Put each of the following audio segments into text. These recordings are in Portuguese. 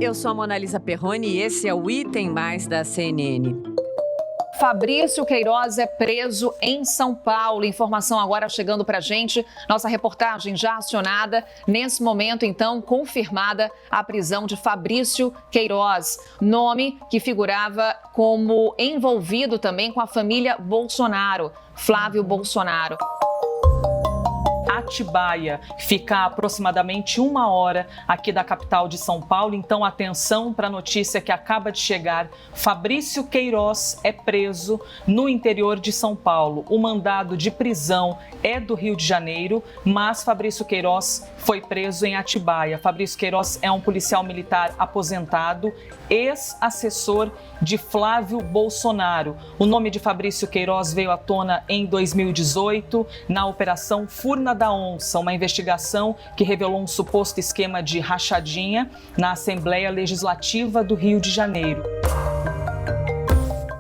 Eu sou a Monalisa Perrone e esse é o Item Mais da CNN. Fabrício Queiroz é preso em São Paulo. Informação agora chegando para a gente. Nossa reportagem já acionada. Nesse momento, então, confirmada a prisão de Fabrício Queiroz. Nome que figurava como envolvido também com a família Bolsonaro, Flávio Bolsonaro. Atibaia fica a aproximadamente 1 hora aqui da capital de São Paulo. Então, atenção para a notícia que acaba de chegar. Fabrício Queiroz é preso no interior de São Paulo. O mandado de prisão é do Rio de Janeiro, mas Fabrício Queiroz foi preso em Atibaia. Fabrício Queiroz é um policial militar aposentado, ex-assessor de Flávio Bolsonaro. O nome de Fabrício Queiroz veio à tona em 2018 na Operação Furna da Onça, uma investigação que revelou um suposto esquema de rachadinha na Assembleia Legislativa do Rio de Janeiro.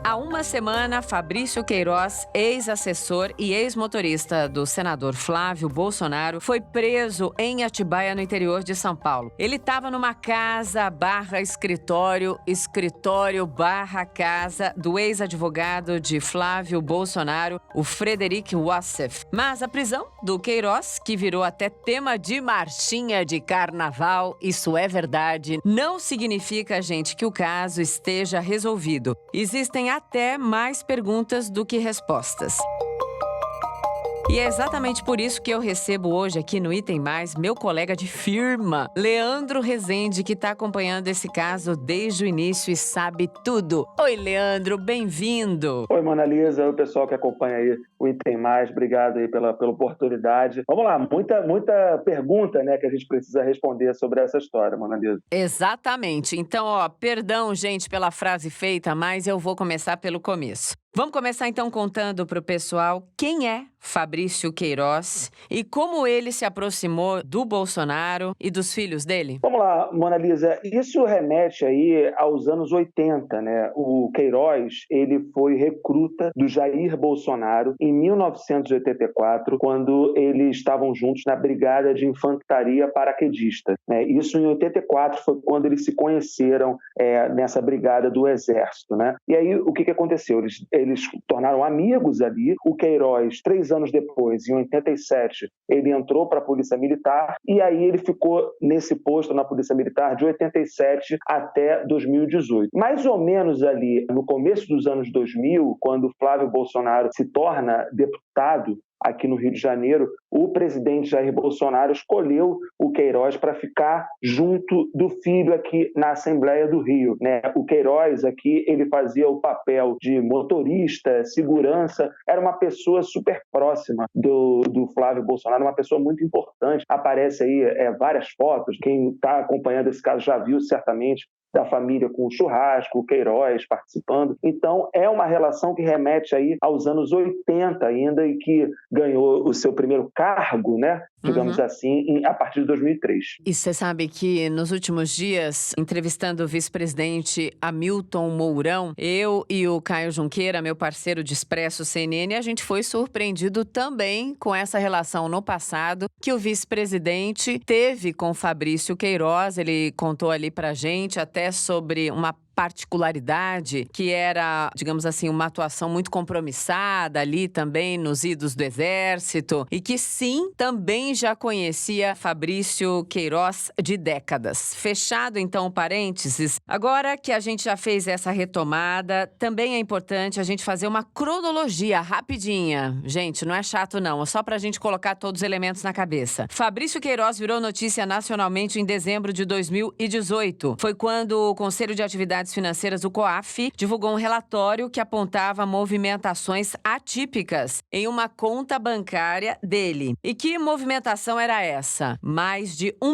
Há uma semana, Fabrício Queiroz, ex-assessor e ex-motorista do senador Flávio Bolsonaro, foi preso em Atibaia, no interior de São Paulo. Ele estava numa casa barra escritório, escritório barra casa do ex-advogado de Flávio Bolsonaro, o Frederic Wassef. Mas a prisão do Queiroz, que virou até tema de marchinha de carnaval, isso é verdade, não significa, gente, que o caso esteja resolvido. Existem até mais perguntas do que respostas. E é exatamente por isso que eu recebo hoje aqui no Item Mais meu colega de firma, Leandro Rezende, que está acompanhando esse caso desde o início e sabe tudo. Oi, Leandro, bem-vindo. Oi, Monalisa, o pessoal que acompanha aí o Item Mais, obrigado aí pela oportunidade. Vamos lá, muita pergunta, né, que a gente precisa responder sobre essa história, Monalisa. Exatamente. Então, perdão, gente, pela frase feita, mas eu vou começar pelo começo. Vamos começar então contando para o pessoal quem é Fabrício Queiroz e como ele se aproximou do Bolsonaro e dos filhos dele. Vamos lá, Monalisa, isso remete aí aos anos 80, né? O Queiroz, ele foi recruta do Jair Bolsonaro em 1984, quando eles estavam juntos na Brigada de Infantaria Paraquedista, né? Isso em 84 foi quando eles se conheceram nessa brigada do Exército, né? E aí, o que aconteceu? Eles tornaram amigos ali. O Queiroz, 3 anos depois, em 87, ele entrou para a Polícia Militar e aí ele ficou nesse posto na Polícia Militar de 87 até 2018. Mais ou menos ali, no começo dos anos 2000, quando Flávio Bolsonaro se torna deputado aqui no Rio de Janeiro, o presidente Jair Bolsonaro escolheu o Queiroz para ficar junto do filho aqui na Assembleia do Rio, né? O Queiroz aqui, ele fazia o papel de motorista, segurança, era uma pessoa super próxima do Flávio Bolsonaro, uma pessoa muito importante. Aparece aí várias fotos, quem está acompanhando esse caso já viu certamente, da família com o churrasco, o Queiroz participando. Então, é uma relação que remete aí aos anos 80 ainda e que ganhou o seu primeiro cargo, né? Digamos assim, a partir de 2003. E você sabe que nos últimos dias, entrevistando o vice-presidente Hamilton Mourão, eu e o Caio Junqueira, meu parceiro de Expresso CNN, a gente foi surpreendido também com essa relação no passado que o vice-presidente teve com Fabrício Queiroz. Ele contou ali pra gente até sobre uma particularidade, que era, digamos assim, uma atuação muito compromissada ali também nos idos do Exército e que sim, também já conhecia Fabrício Queiroz de décadas. Fechado então o parênteses, agora que a gente já fez essa retomada, também é importante a gente fazer uma cronologia rapidinha. Gente, não é chato não, é só pra gente colocar todos os elementos na cabeça. Fabrício Queiroz virou notícia nacionalmente em dezembro de 2018. Foi quando o Conselho de Atividades Financeiras, o COAF, divulgou um relatório que apontava movimentações atípicas em uma conta bancária dele. E que movimentação era essa? Mais de R$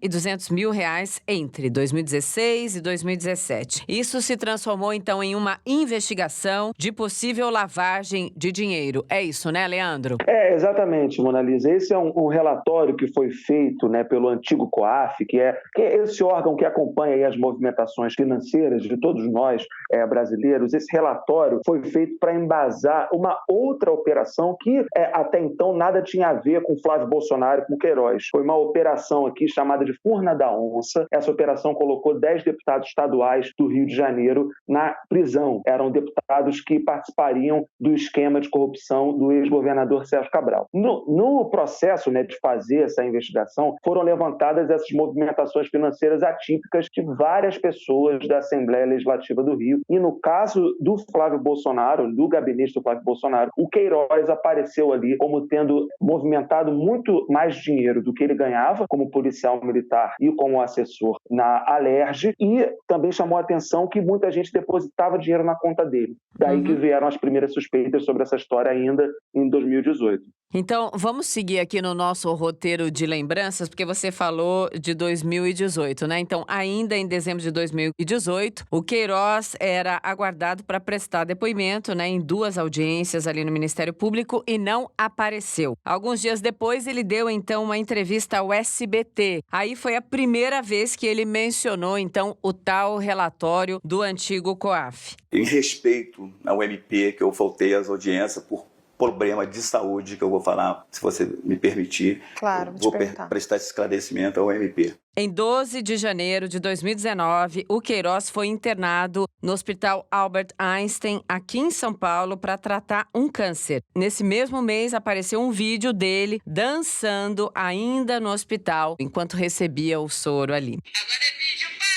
1.200.000 entre 2016 e 2017. Isso se transformou, então, em uma investigação de possível lavagem de dinheiro. É isso, né, Leandro? Exatamente, Monalisa. Esse é um relatório que foi feito, né, pelo antigo COAF, que é esse órgão que acompanha aí as movimentações financeiras financeiras de todos nós brasileiros, esse relatório foi feito para embasar uma outra operação que até então nada tinha a ver com Flávio Bolsonaro e com Queiroz. Foi uma operação aqui chamada de Furna da Onça. Essa operação colocou 10 deputados estaduais do Rio de Janeiro na prisão. Eram deputados que participariam do esquema de corrupção do ex-governador Sérgio Cabral. No processo, né, de fazer essa investigação, foram levantadas essas movimentações financeiras atípicas de várias pessoas da Assembleia Legislativa do Rio. E no caso do Flávio Bolsonaro, do gabinete do Flávio Bolsonaro, o Queiroz apareceu ali como tendo movimentado muito mais dinheiro do que ele ganhava como policial militar e como assessor na Alerj, e também chamou a atenção que muita gente depositava dinheiro na conta dele. Daí que vieram as primeiras suspeitas sobre essa história ainda em 2018. Então, vamos seguir aqui no nosso roteiro de lembranças, porque você falou de 2018, né? Então, ainda em dezembro de 2018, o Queiroz era aguardado para prestar depoimento, né, em 2 audiências ali no Ministério Público e não apareceu. Alguns dias depois, ele deu, então, uma entrevista ao SBT. Aí foi a primeira vez que ele mencionou, então, o tal relatório do antigo COAF. Em respeito ao MP, que eu faltei às audiências por problema de saúde, que eu vou falar, se você me permitir. Claro, vou prestar esse esclarecimento ao MP. Em 12 de janeiro de 2019, o Queiroz foi internado no Hospital Albert Einstein, aqui em São Paulo, para tratar um câncer. Nesse mesmo mês, apareceu um vídeo dele dançando ainda no hospital, enquanto recebia o soro ali. Agora é vídeo, pai!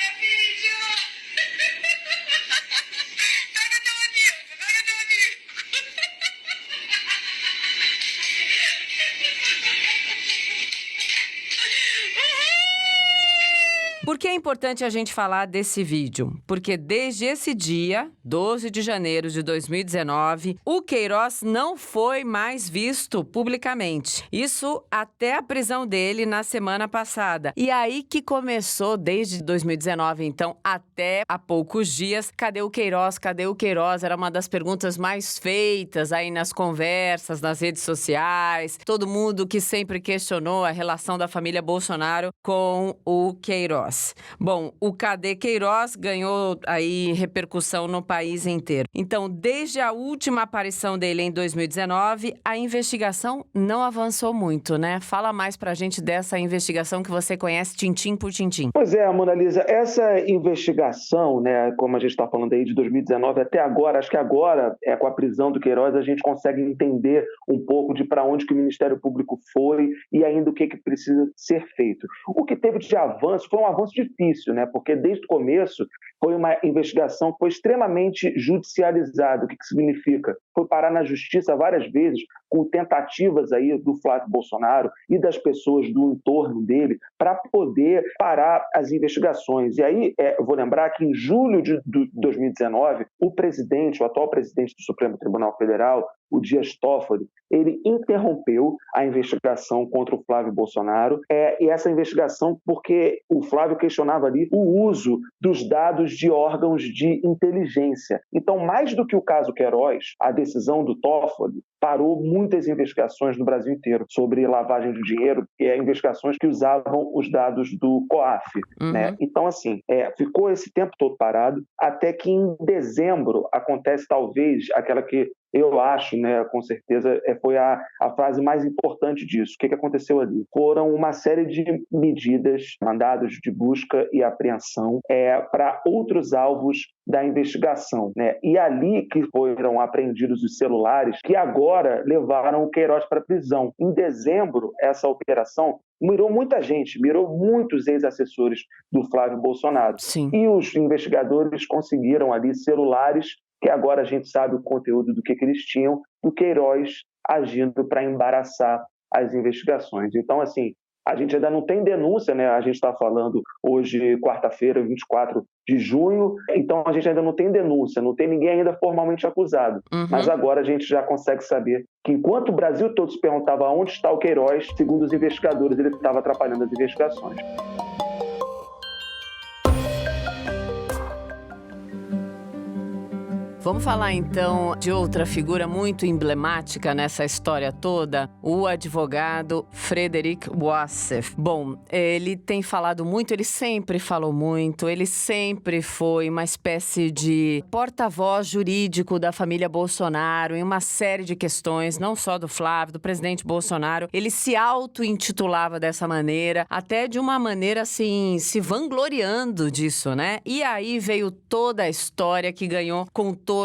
É vídeo! Pega teu amigo! Pega teu amigo! Por que é importante a gente falar desse vídeo? Porque desde esse dia, 12 de janeiro de 2019, o Queiroz não foi mais visto publicamente. Isso até a prisão dele na semana passada. E aí que começou, desde 2019, então, até há poucos dias, cadê o Queiroz? Cadê o Queiroz? Era uma das perguntas mais feitas aí nas conversas, nas redes sociais. Todo mundo que sempre questionou a relação da família Bolsonaro com o Queiroz. Bom, o Cadê Queiroz ganhou aí repercussão no país inteiro. Então, desde a última aparição dele em 2019, a investigação não avançou muito, né? Fala mais pra gente dessa investigação que você conhece tintim por tintim. Pois é, Mona Lisa, essa investigação, né, como a gente está falando aí de 2019 até agora, acho que agora, com a prisão do Queiroz, a gente consegue entender um pouco de para onde que o Ministério Público foi e ainda o que precisa ser feito. O que teve de avanço foi um avanço difícil, né? Porque desde o começo foi uma investigação que foi extremamente judicializada. O que significa? Foi parar na justiça várias vezes com tentativas aí do Flávio Bolsonaro e das pessoas do entorno dele para poder parar as investigações. E aí, eu vou lembrar que em julho de 2019, o atual presidente do Supremo Tribunal Federal, o Dias Toffoli, ele interrompeu a investigação contra o Flávio Bolsonaro, e essa investigação porque o Flávio questionava ali o uso dos dados de órgãos de inteligência. Então, mais do que o caso Queiroz, a decisão do Toffoli parou muitas investigações no Brasil inteiro sobre lavagem de dinheiro, investigações que usavam os dados do COAF. Né? Então, assim, ficou esse tempo todo parado, até que em dezembro acontece talvez aquela que eu acho, né, com certeza, foi a frase mais importante disso. O que aconteceu ali? Foram uma série de medidas, mandados de busca e apreensão para outros alvos da investigação, né? E ali que foram apreendidos os celulares que agora levaram o Queiroz para a prisão. Em dezembro, essa operação mirou muita gente, mirou muitos ex-assessores do Flávio Bolsonaro. Sim. E os investigadores conseguiram ali celulares que agora a gente sabe o conteúdo do que eles tinham, do Queiroz agindo para embaraçar as investigações. Então, assim, a gente ainda não tem denúncia, né? A gente está falando hoje, quarta-feira, 24 de junho, então a gente ainda não tem denúncia, não tem ninguém ainda formalmente acusado. Mas agora a gente já consegue saber que enquanto o Brasil todo se perguntava onde está o Queiroz, segundo os investigadores, ele estava atrapalhando as investigações. Vamos falar então de outra figura muito emblemática nessa história toda, o advogado Frederic Wassef. Bom, ele tem falado muito, ele sempre falou muito, ele sempre foi uma espécie de porta-voz jurídico da família Bolsonaro em uma série de questões, não só do Flávio, do presidente Bolsonaro. Ele se auto-intitulava dessa maneira, até de uma maneira assim, se vangloriando disso, né? E aí veio toda a história que ganhou contornos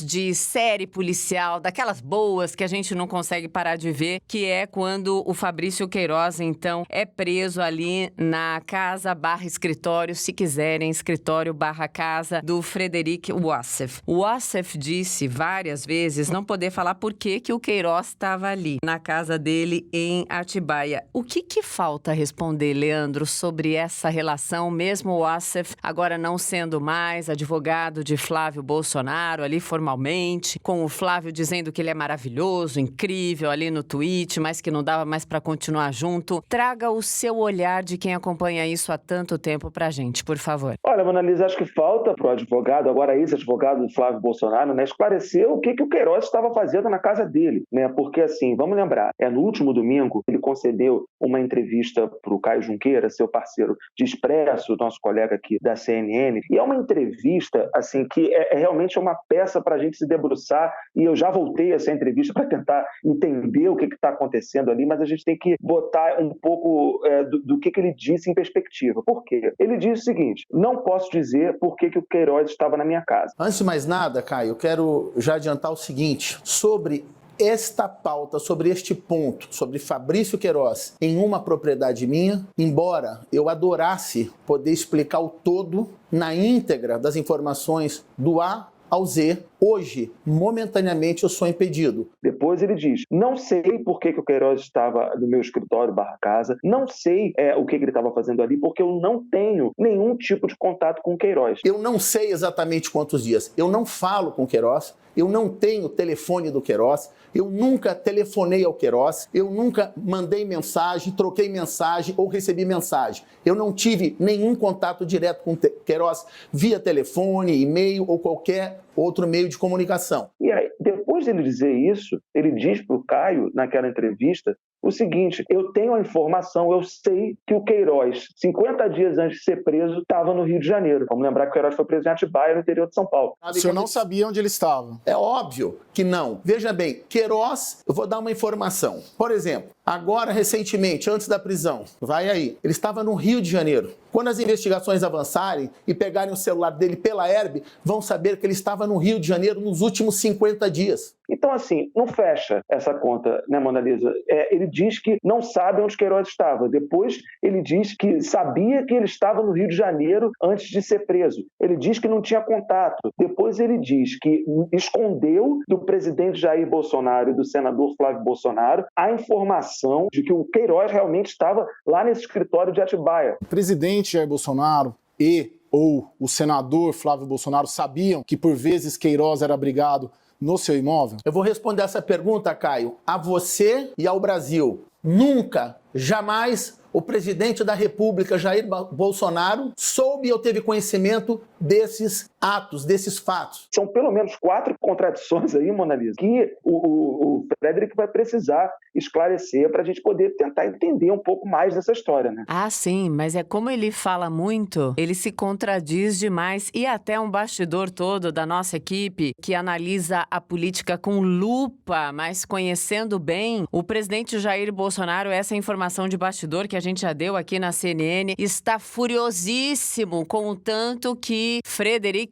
de série policial, daquelas boas que a gente não consegue parar de ver, que é quando o Fabrício Queiroz, então, é preso ali na casa/escritório, se quiserem, escritório/casa do Frederic Wassef. O Wassef disse várias vezes não poder falar por que o Queiroz estava ali, na casa dele em Atibaia. O que falta responder, Leandro, sobre essa relação, mesmo o Wassef agora não sendo mais advogado de Flávio Bolsonaro, ali formalmente, com o Flávio dizendo que ele é maravilhoso, incrível ali no tweet, mas que não dava mais para continuar junto. Traga o seu olhar de quem acompanha isso há tanto tempo pra gente, por favor. Olha, Mona Lisa, acho que falta pro advogado, agora ex-advogado do Flávio Bolsonaro, né, esclarecer o que o Queiroz estava fazendo na casa dele, né? Porque assim, vamos lembrar, no último domingo ele concedeu uma entrevista pro Caio Junqueira, seu parceiro de Expresso, nosso colega aqui da CNN, e é uma entrevista assim que é realmente uma peça para a gente se debruçar, e eu já voltei a essa entrevista para tentar entender o que está acontecendo ali, mas a gente tem que botar um pouco do que ele disse em perspectiva. Por quê? Ele disse o seguinte: não posso dizer por que o Queiroz estava na minha casa. Antes de mais nada, Caio, eu quero já adiantar o seguinte, sobre esta pauta, sobre este ponto, sobre Fabrício Queiroz em uma propriedade minha, embora eu adorasse poder explicar o todo na íntegra das informações do A ao Z, hoje, momentaneamente, eu sou impedido. Depois ele diz, não sei por que o Queiroz estava no meu escritório/casa, não sei o que ele estava fazendo ali, porque eu não tenho nenhum tipo de contato com o Queiroz. Eu não sei exatamente quantos dias, eu não falo com o Queiroz, eu não tenho o telefone do Queiroz, eu nunca telefonei ao Queiroz, eu nunca mandei mensagem, troquei mensagem ou recebi mensagem. Eu não tive nenhum contato direto com o Queiroz via telefone, e-mail ou qualquer outro meio de comunicação. E aí, depois dele dizer isso, ele diz para o Caio, naquela entrevista, o seguinte: eu tenho a informação, eu sei que o Queiroz, 50 dias antes de ser preso, estava no Rio de Janeiro. Vamos lembrar que o Queiroz foi preso em Atibaia, no interior de São Paulo. O senhor não sabia onde ele estava? É óbvio que não. Veja bem, Queiroz, eu vou dar uma informação. Por exemplo, agora, recentemente, antes da prisão, vai aí, ele estava no Rio de Janeiro. Quando as investigações avançarem e pegarem o celular dele pela Herb, vão saber que ele estava no Rio de Janeiro nos últimos 50 dias. Então, assim, não fecha essa conta, né, Mona Lisa? Ele diz que não sabe onde Queiroz estava. Depois, ele diz que sabia que ele estava no Rio de Janeiro antes de ser preso. Ele diz que não tinha contato. Depois, ele diz que escondeu do presidente Jair Bolsonaro e do senador Flávio Bolsonaro a informação de que o Queiroz realmente estava lá nesse escritório de Atibaia. O presidente Jair Bolsonaro ou o senador Flávio Bolsonaro sabiam que, por vezes, Queiroz era abrigado no seu imóvel? Eu vou responder essa pergunta, Caio, a você e ao Brasil. Nunca, jamais, o presidente da República, Jair Bolsonaro, soube ou teve conhecimento desses atos, desses fatos. São pelo menos 4 contradições aí, Mona Lisa, que o Frederic vai precisar esclarecer para a gente poder tentar entender um pouco mais dessa história, né? Ah, sim, mas é como ele fala muito, ele se contradiz demais, e até um bastidor todo da nossa equipe que analisa a política com lupa, mas conhecendo bem o presidente Jair Bolsonaro, essa informação de bastidor que a gente já deu aqui na CNN, está furiosíssimo com o tanto que Frederic,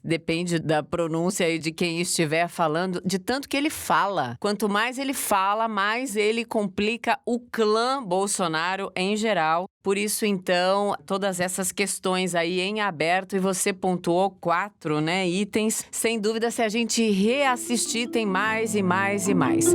depende da pronúncia aí de quem estiver falando, de tanto que ele fala. Quanto mais ele fala, mais ele complica o clã Bolsonaro em geral. Por isso, então, todas essas questões aí em aberto, e você pontuou 4, né, itens. Sem dúvida, se a gente reassistir, tem mais e mais e mais.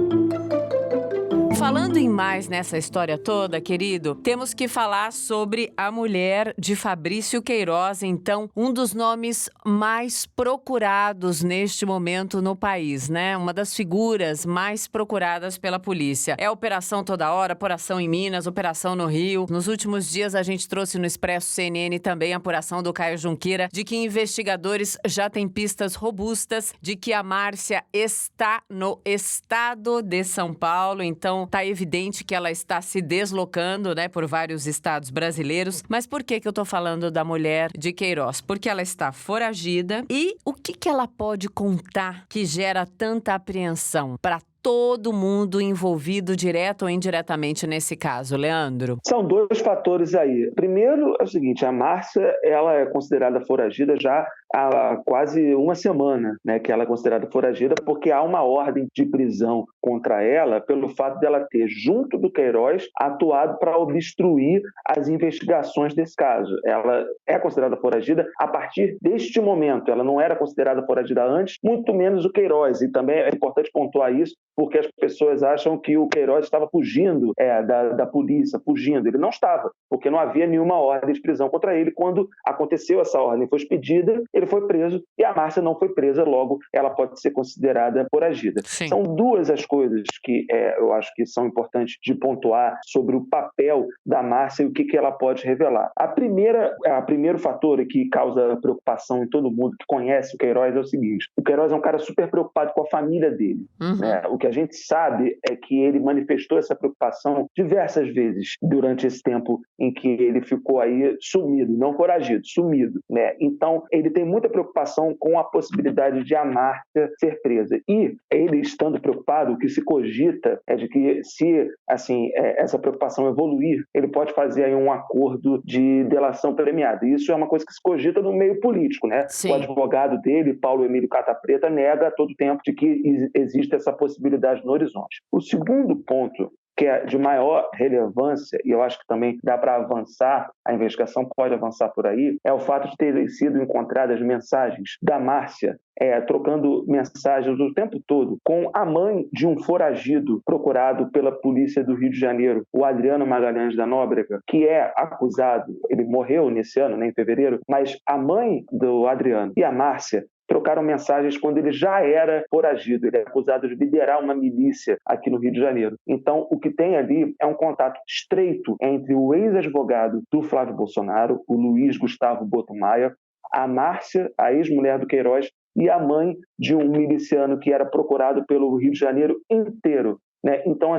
Falando em mais nessa história toda, querido, temos que falar sobre a mulher de Fabrício Queiroz, então, um dos nomes mais procurados neste momento no país, né? Uma das figuras mais procuradas pela polícia. É Operação Toda Hora, Operação em Minas, Operação no Rio. Nos últimos dias a gente trouxe no Expresso CNN também a apuração do Caio Junqueira de que investigadores já têm pistas robustas de que a Márcia está no estado de São Paulo, então tá evidente que ela está se deslocando, né, por vários estados brasileiros. Mas por que eu tô falando da mulher de Queiroz? Porque ela está foragida e o que ela pode contar que gera tanta apreensão para todo mundo envolvido direto ou indiretamente nesse caso, Leandro? São dois fatores aí. Primeiro é o seguinte, a Márcia, ela é considerada foragida já há quase uma semana, né, que ela é considerada foragida porque há uma ordem de prisão contra ela pelo fato dela ter, junto do Queiroz, atuado para obstruir as investigações desse caso. Ela é considerada foragida a partir deste momento. Ela não era considerada foragida antes, muito menos o Queiroz. E também é importante pontuar isso, porque as pessoas acham que o Queiroz estava fugindo da polícia, fugindo. Ele não estava, porque não havia nenhuma ordem de prisão contra ele. Quando aconteceu essa ordem, foi expedida, ele foi preso e a Márcia não foi presa, logo ela pode ser considerada foragida. Sim. São duas as coisas que eu acho que são importantes de pontuar sobre o papel da Márcia e o que ela pode revelar. Primeiro fator que causa preocupação em todo mundo que conhece o Queiroz é o seguinte: o Queiroz é um cara super preocupado com a família dele. Né? O que a gente sabe é que ele manifestou essa preocupação diversas vezes durante esse tempo em que ele ficou aí sumido, não foragido, sumido. Né? Então, ele tem muita preocupação com a possibilidade de a Márcia ser presa. E ele, estando preocupado, o que se cogita é de que, se essa preocupação evoluir, ele pode fazer aí um acordo de delação premiada. E isso é uma coisa que se cogita no meio político. Né? Sim. O advogado dele, Paulo Emílio Catapreta, nega a todo tempo de que existe essa possibilidade no horizonte. O segundo ponto, que é de maior relevância, e eu acho que também dá para avançar, a investigação pode avançar por aí, é o fato de terem sido encontradas mensagens da Márcia, trocando mensagens o tempo todo com a mãe de um foragido procurado pela polícia do Rio de Janeiro, o Adriano Magalhães da Nóbrega, que é acusado, ele morreu nesse ano, né, em fevereiro, mas a mãe do Adriano e a Márcia trocaram mensagens quando ele já era foragido. Ele é acusado de liderar uma milícia aqui no Rio de Janeiro. Então, o que tem ali é um contato estreito entre o ex-advogado do Flávio Bolsonaro, o Luiz Gustavo Boto Maia, a Márcia, a ex-mulher do Queiroz, e a mãe de um miliciano que era procurado pelo Rio de Janeiro inteiro. Né? Então,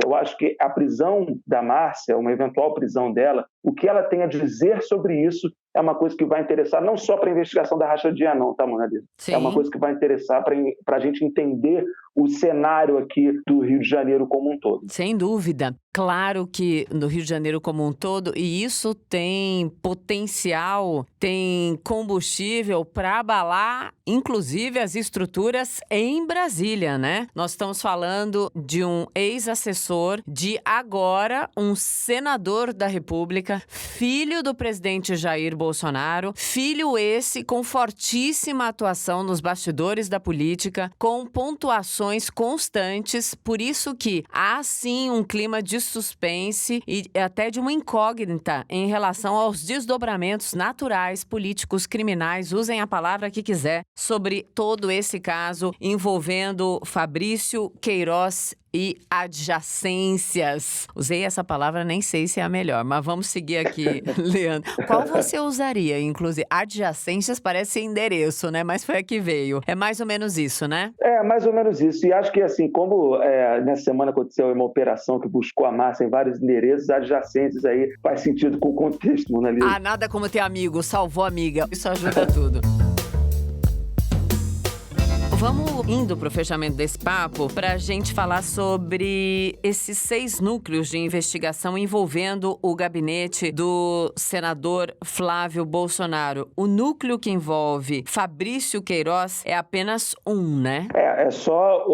eu acho que a prisão da Márcia, uma eventual prisão dela, o que ela tem a dizer sobre isso é uma coisa que vai interessar não só para a investigação da rachadinha, não, tá, Mona Lisa? Sim. É uma coisa que vai interessar para a gente entender o cenário aqui do Rio de Janeiro como um todo. Sem dúvida. Claro que no Rio de Janeiro como um todo, e isso tem potencial, tem combustível para abalar, inclusive, as estruturas em Brasília, né? Nós estamos falando de um ex-assessor, de agora um senador da República, filho do presidente Jair Bolsonaro, filho esse com fortíssima atuação nos bastidores da política, com pontuações constantes, por isso que há sim um clima de suspense e até de uma incógnita em relação aos desdobramentos naturais, políticos, criminais, usem a palavra que quiser, sobre todo esse caso envolvendo Fabrício Queiroz e adjacências. Usei essa palavra, nem sei se é a melhor, mas vamos seguir aqui, Leandro. Qual você usaria, inclusive? Adjacências parece endereço, né? Mas foi a que veio. É mais ou menos isso, né? É, mais ou menos isso. E acho que, como nessa semana aconteceu uma operação que buscou a Márcia em vários endereços, adjacências aí faz sentido com o contexto, Mona Lisa. Ah, nada como ter amigo, salvou amiga. Isso ajuda tudo. Vamos indo para o fechamento desse papo para a gente falar sobre esses 6 núcleos de investigação envolvendo o gabinete do senador Flávio Bolsonaro. O núcleo que envolve Fabrício Queiroz é apenas um, né? É só,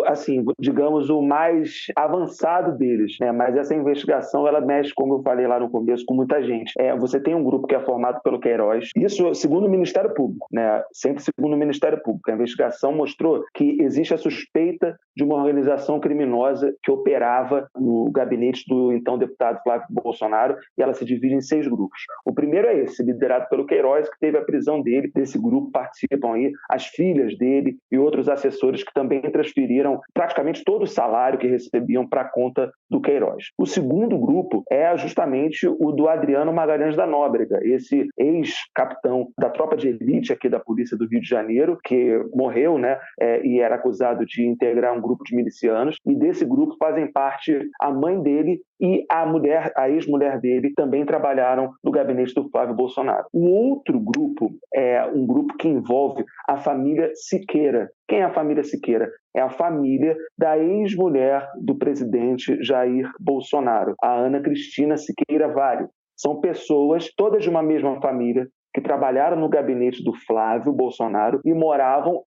digamos, o mais avançado deles, né? Mas essa investigação, ela mexe, como eu falei lá no começo, com muita gente. Você tem um grupo que é formado pelo Queiroz, isso segundo o Ministério Público, né? Sempre segundo o Ministério Público. A investigação mostrou mencionou que existe a suspeita de uma organização criminosa que operava no gabinete do então deputado Flávio Bolsonaro, e ela se divide em 6 grupos. O primeiro é esse, liderado pelo Queiroz, que teve a prisão dele. Desse grupo participam aí as filhas dele e outros assessores que também transferiram praticamente todo o salário que recebiam para a conta do Queiroz. O segundo grupo é justamente o do Adriano Magalhães da Nóbrega, esse ex-capitão da tropa de elite aqui da Polícia do Rio de Janeiro, que morreu, né, e era acusado de integrar um grupo de milicianos, e desse grupo fazem parte a mãe dele e a ex-mulher dele também trabalharam no gabinete do Flávio Bolsonaro. O outro grupo é um grupo que envolve a família Siqueira. Quem é a família Siqueira? É a família da ex-mulher do presidente Jair Bolsonaro, a Ana Cristina Siqueira Vale. São pessoas, todas de uma mesma família, que trabalharam no gabinete do Flávio Bolsonaro e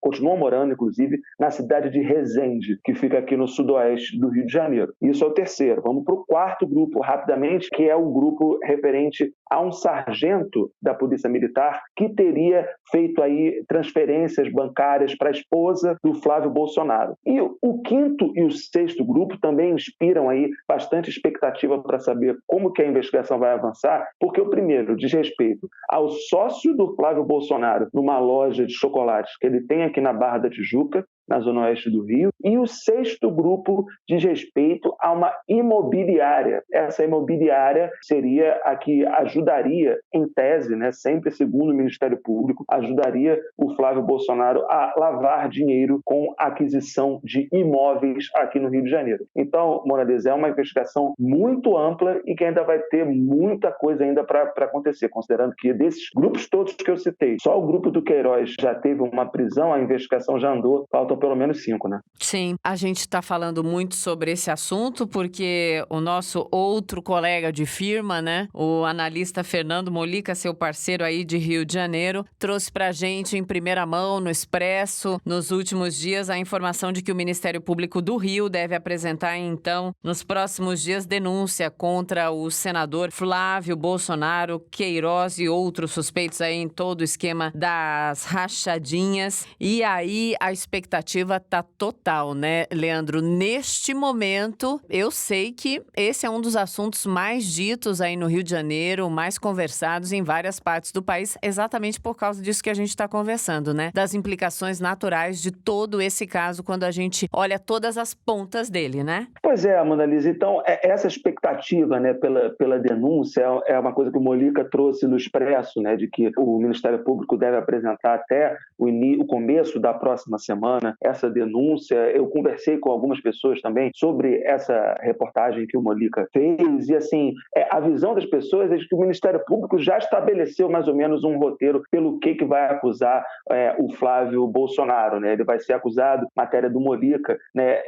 continuam morando, inclusive, na cidade de Resende, que fica aqui no sudoeste do Rio de Janeiro. Isso é o terceiro. Vamos para o quarto grupo, rapidamente, que é o grupo referente a um sargento da Polícia Militar que teria feito aí transferências bancárias para a esposa do Flávio Bolsonaro. E o quinto e o sexto grupo também inspiram aí bastante expectativa para saber como que a investigação vai avançar, porque o primeiro diz respeito ao sócio do Flávio Bolsonaro numa loja de chocolates que ele tem aqui na Barra da Tijuca, na zona oeste do Rio, e o sexto grupo diz respeito a uma imobiliária. Essa imobiliária seria a que ajudaria, em tese, né, sempre segundo o Ministério Público, ajudaria o Flávio Bolsonaro a lavar dinheiro com aquisição de imóveis aqui no Rio de Janeiro. Então, Morales, é uma investigação muito ampla e que ainda vai ter muita coisa ainda para acontecer, considerando que desses grupos todos que eu citei, só o grupo do Queiroz já teve uma prisão, a investigação já andou, faltam pelo menos 5, né? Sim, a gente está falando muito sobre esse assunto porque o nosso outro colega de firma, né, o analista Fernando Molica, seu parceiro aí de Rio de Janeiro, trouxe pra gente em primeira mão, no Expresso, nos últimos dias, a informação de que o Ministério Público do Rio deve apresentar, então, nos próximos dias, denúncia contra o senador Flávio Bolsonaro, Queiroz e outros suspeitos aí em todo o esquema das rachadinhas. E aí, a expectativa tá total, né, Leandro? Neste momento, eu sei que esse é um dos assuntos mais ditos aí no Rio de Janeiro, mais conversados em várias partes do país, exatamente por causa disso que a gente está conversando, né? Das implicações naturais de todo esse caso, quando a gente olha todas as pontas dele, né? Pois é, Amanda Liz. Então, essa expectativa, né, pela denúncia é uma coisa que o Molica trouxe no Expresso, né, de que o Ministério Público deve apresentar até o começo da próxima semana essa denúncia. Eu conversei com algumas pessoas também sobre essa reportagem que o Molica fez e, assim, a visão das pessoas é de que o Ministério Público já estabeleceu mais ou menos um roteiro pelo que vai acusar o Flávio Bolsonaro, né? Ele vai ser acusado, matéria do Molica, né,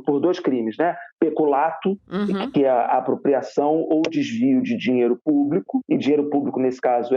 por 2 crimes, né? Peculato, que é a apropriação ou desvio de dinheiro público, e dinheiro público, nesse caso,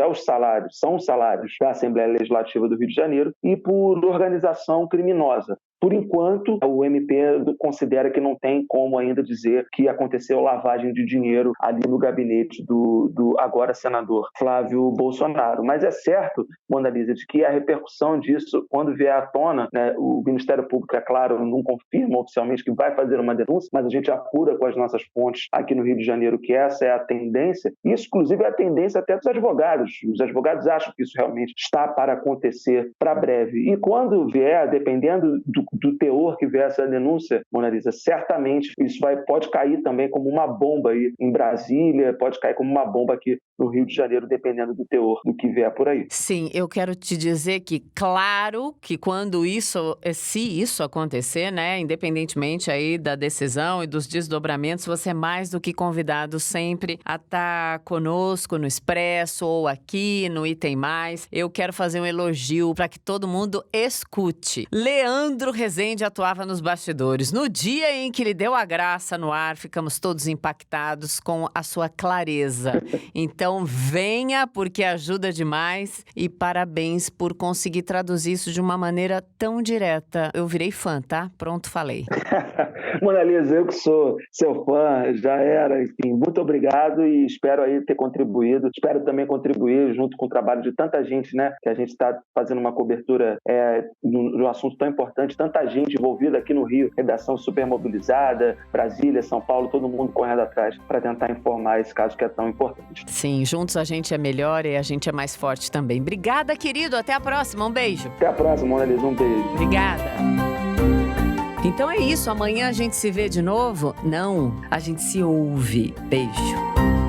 são os salários da Assembleia Legislativa do Rio de Janeiro, e por organização criminosa. Por enquanto, o MP considera que não tem como ainda dizer que aconteceu lavagem de dinheiro ali no gabinete do agora senador Flávio Bolsonaro. Mas é certo, Mona Lisa, de que a repercussão disso, quando vier à tona, né, o Ministério Público, é claro, não confirma oficialmente que vai fazer uma denúncia, mas a gente apura com as nossas fontes aqui no Rio de Janeiro que essa é a tendência. Isso, inclusive, é a tendência até dos advogados. Os advogados acham que isso realmente está para acontecer para breve. E quando vier, dependendo do teor que vier essa denúncia, Mona Lisa, certamente isso pode cair também como uma bomba aí em Brasília, pode cair como uma bomba aqui no Rio de Janeiro, dependendo do teor do que vier por aí. Sim, eu quero te dizer que, claro, que se isso acontecer, né, independentemente aí da decisão e dos desdobramentos, você é mais do que convidado sempre a estar conosco no Expresso ou aqui no Item Mais. Eu quero fazer um elogio para que todo mundo escute. Leandro Rezende atuava nos bastidores. No dia em que ele deu a graça no ar, ficamos todos impactados com a sua clareza. Então venha, porque ajuda demais. E parabéns por conseguir traduzir isso de uma maneira tão direta. Eu virei fã, tá? Pronto, falei. Mona Lisa, eu que sou seu fã, já era, enfim, muito obrigado e espero aí ter contribuído. Espero também contribuir junto com o trabalho de tanta gente, né? Que a gente está fazendo uma cobertura de um assunto tão importante, tanta gente envolvida aqui no Rio, redação super mobilizada, Brasília, São Paulo, todo mundo correndo atrás para tentar informar esse caso que é tão importante. Sim, juntos a gente é melhor e a gente é mais forte também. Obrigada, querido. Até a próxima. Um beijo. Até a próxima, Mona Lisa. Um beijo. Obrigada. Então é isso. Amanhã a gente se vê de novo? Não, a gente se ouve. Beijo.